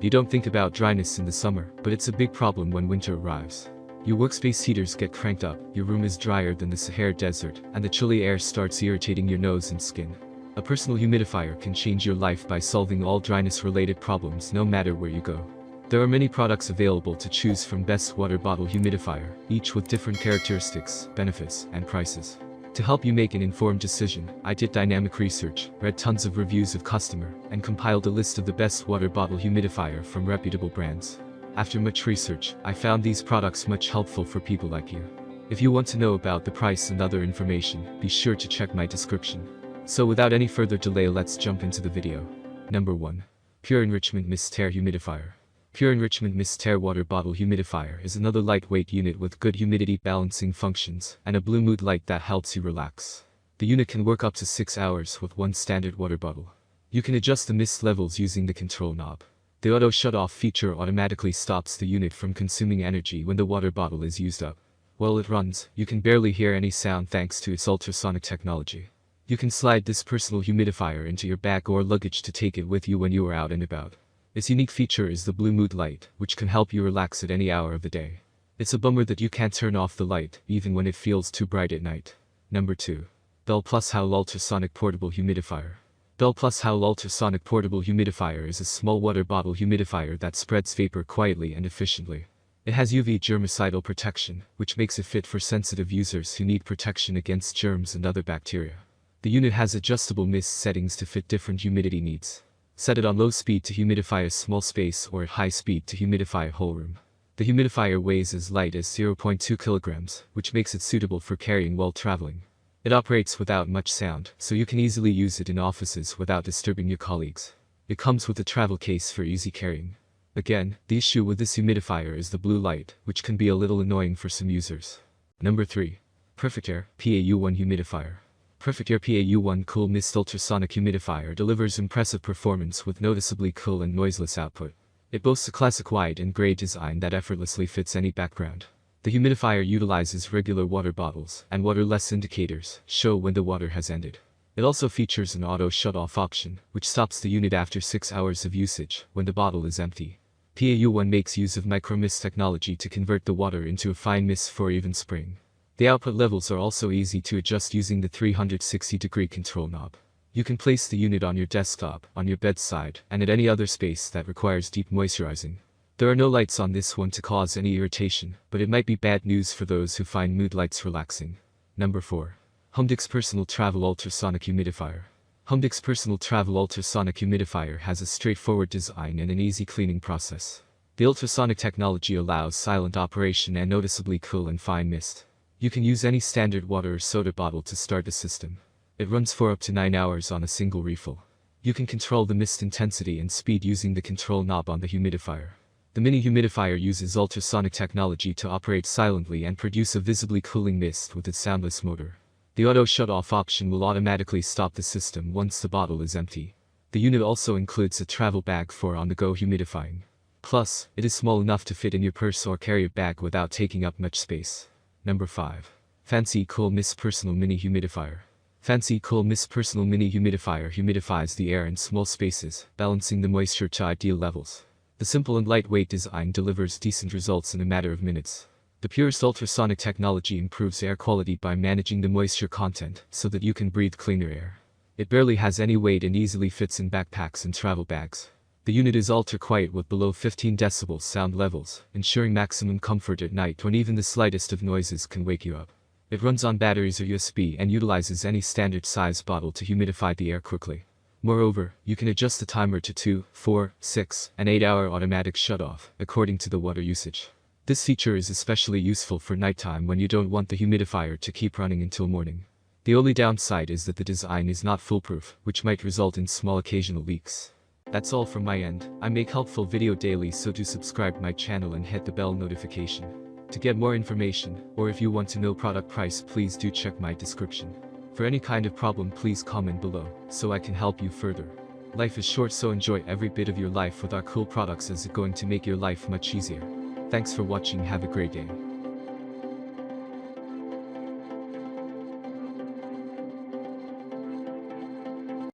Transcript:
You don't think about dryness in the summer, but it's a big problem when winter arrives. Your workspace heaters get cranked up, your room is drier than the Sahara Desert, and the chilly air starts irritating your nose and skin. A personal humidifier can change your life by solving all dryness-related problems no matter where you go. There are many products available to choose from. Best water bottle humidifier, each with different characteristics, benefits, and prices. To help you make an informed decision, I did dynamic research, read tons of reviews of customer, and compiled a list of the best water bottle humidifier from reputable brands. After much research, I found these products much helpful for people like you. If you want to know about the price and other information, be sure to check my description. So without any further delay, let's jump into the video. Number 1. Pure Enrichment Mist Air Humidifier. Pure Enrichment Mist Air Water Bottle Humidifier is another lightweight unit with good humidity balancing functions and a blue mood light that helps you relax. The unit can work up to 6 hours with one standard water bottle. You can adjust the mist levels using the control knob. The auto shut-off feature automatically stops the unit from consuming energy when the water bottle is used up. While it runs, you can barely hear any sound thanks to its ultrasonic technology. You can slide this personal humidifier into your bag or luggage to take it with you when you are out and about. Its unique feature is the blue mood light, which can help you relax at any hour of the day. It's a bummer that you can't turn off the light, even when it feels too bright at night. Number 2. Theyll Plus Howl Ultrasonic Portable Humidifier. Theyll Plus Howl Ultrasonic Portable Humidifier is a small water bottle humidifier that spreads vapor quietly and efficiently. It has UV germicidal protection, which makes it fit for sensitive users who need protection against germs and other bacteria. The unit has adjustable mist settings to fit different humidity needs. Set it on low speed to humidify a small space or at high speed to humidify a whole room. The humidifier weighs as light as 0.2 kilograms, which makes it suitable for carrying while traveling. It operates without much sound, so you can easily use it in offices without disturbing your colleagues. It comes with a travel case for easy carrying. Again, the issue with this humidifier is the blue light, which can be a little annoying for some users. Number 3. Perfect Air PAU1 Humidifier. Perfect Air PAU1 Cool Mist Ultrasonic Humidifier delivers impressive performance with noticeably cool and noiseless output. It boasts a classic white and gray design that effortlessly fits any background. The humidifier utilizes regular water bottles, and waterless indicators show when the water has ended. It also features an auto shut-off option, which stops the unit after 6 hours of usage when the bottle is empty. PAU1 makes use of micromist technology to convert the water into a fine mist for even spraying. The output levels are also easy to adjust using the 360-degree control knob. You can place the unit on your desktop, on your bedside, and at any other space that requires deep moisturizing. There are no lights on this one to cause any irritation, but it might be bad news for those who find mood lights relaxing. Number 4. Humdix Personal Travel Ultrasonic Humidifier. Humdix Personal Travel Ultrasonic Humidifier has a straightforward design and an easy cleaning process. The ultrasonic technology allows silent operation and noticeably cool and fine mist. You can use any standard water or soda bottle to start the system. It runs for up to 9 hours on a single refill. You can control the mist intensity and speed using the control knob on the humidifier. The mini humidifier uses ultrasonic technology to operate silently and produce a visibly cooling mist with its soundless motor. The auto shut-off option will automatically stop the system once the bottle is empty. The unit also includes a travel bag for on-the-go humidifying. Plus, it is small enough to fit in your purse or carry bag without taking up much space. Number 5. Fancy Cool Mist Personal Mini Humidifier. Fancy Cool Mist Personal Mini Humidifier humidifies the air in small spaces, balancing the moisture to ideal levels. The simple and lightweight design delivers decent results in a matter of minutes. The purest ultrasonic technology improves air quality by managing the moisture content so that you can breathe cleaner air. It barely has any weight and easily fits in backpacks and travel bags. The unit is ultra-quiet with below 15 decibels sound levels, ensuring maximum comfort at night when even the slightest of noises can wake you up. It runs on batteries or USB and utilizes any standard size bottle to humidify the air quickly. Moreover, you can adjust the timer to 2, 4, 6, and 8-hour automatic shut-off, according to the water usage. This feature is especially useful for nighttime when you don't want the humidifier to keep running until morning. The only downside is that the design is not foolproof, which might result in small occasional leaks. That's all from my end. I make helpful video daily, so do subscribe my channel and hit the bell notification. To get more information, or if you want to know product price, please do check my description. For any kind of problem, please comment below, so I can help you further. Life is short, so enjoy every bit of your life with our cool products, as it's going to make your life much easier. Thanks for watching, have a great day.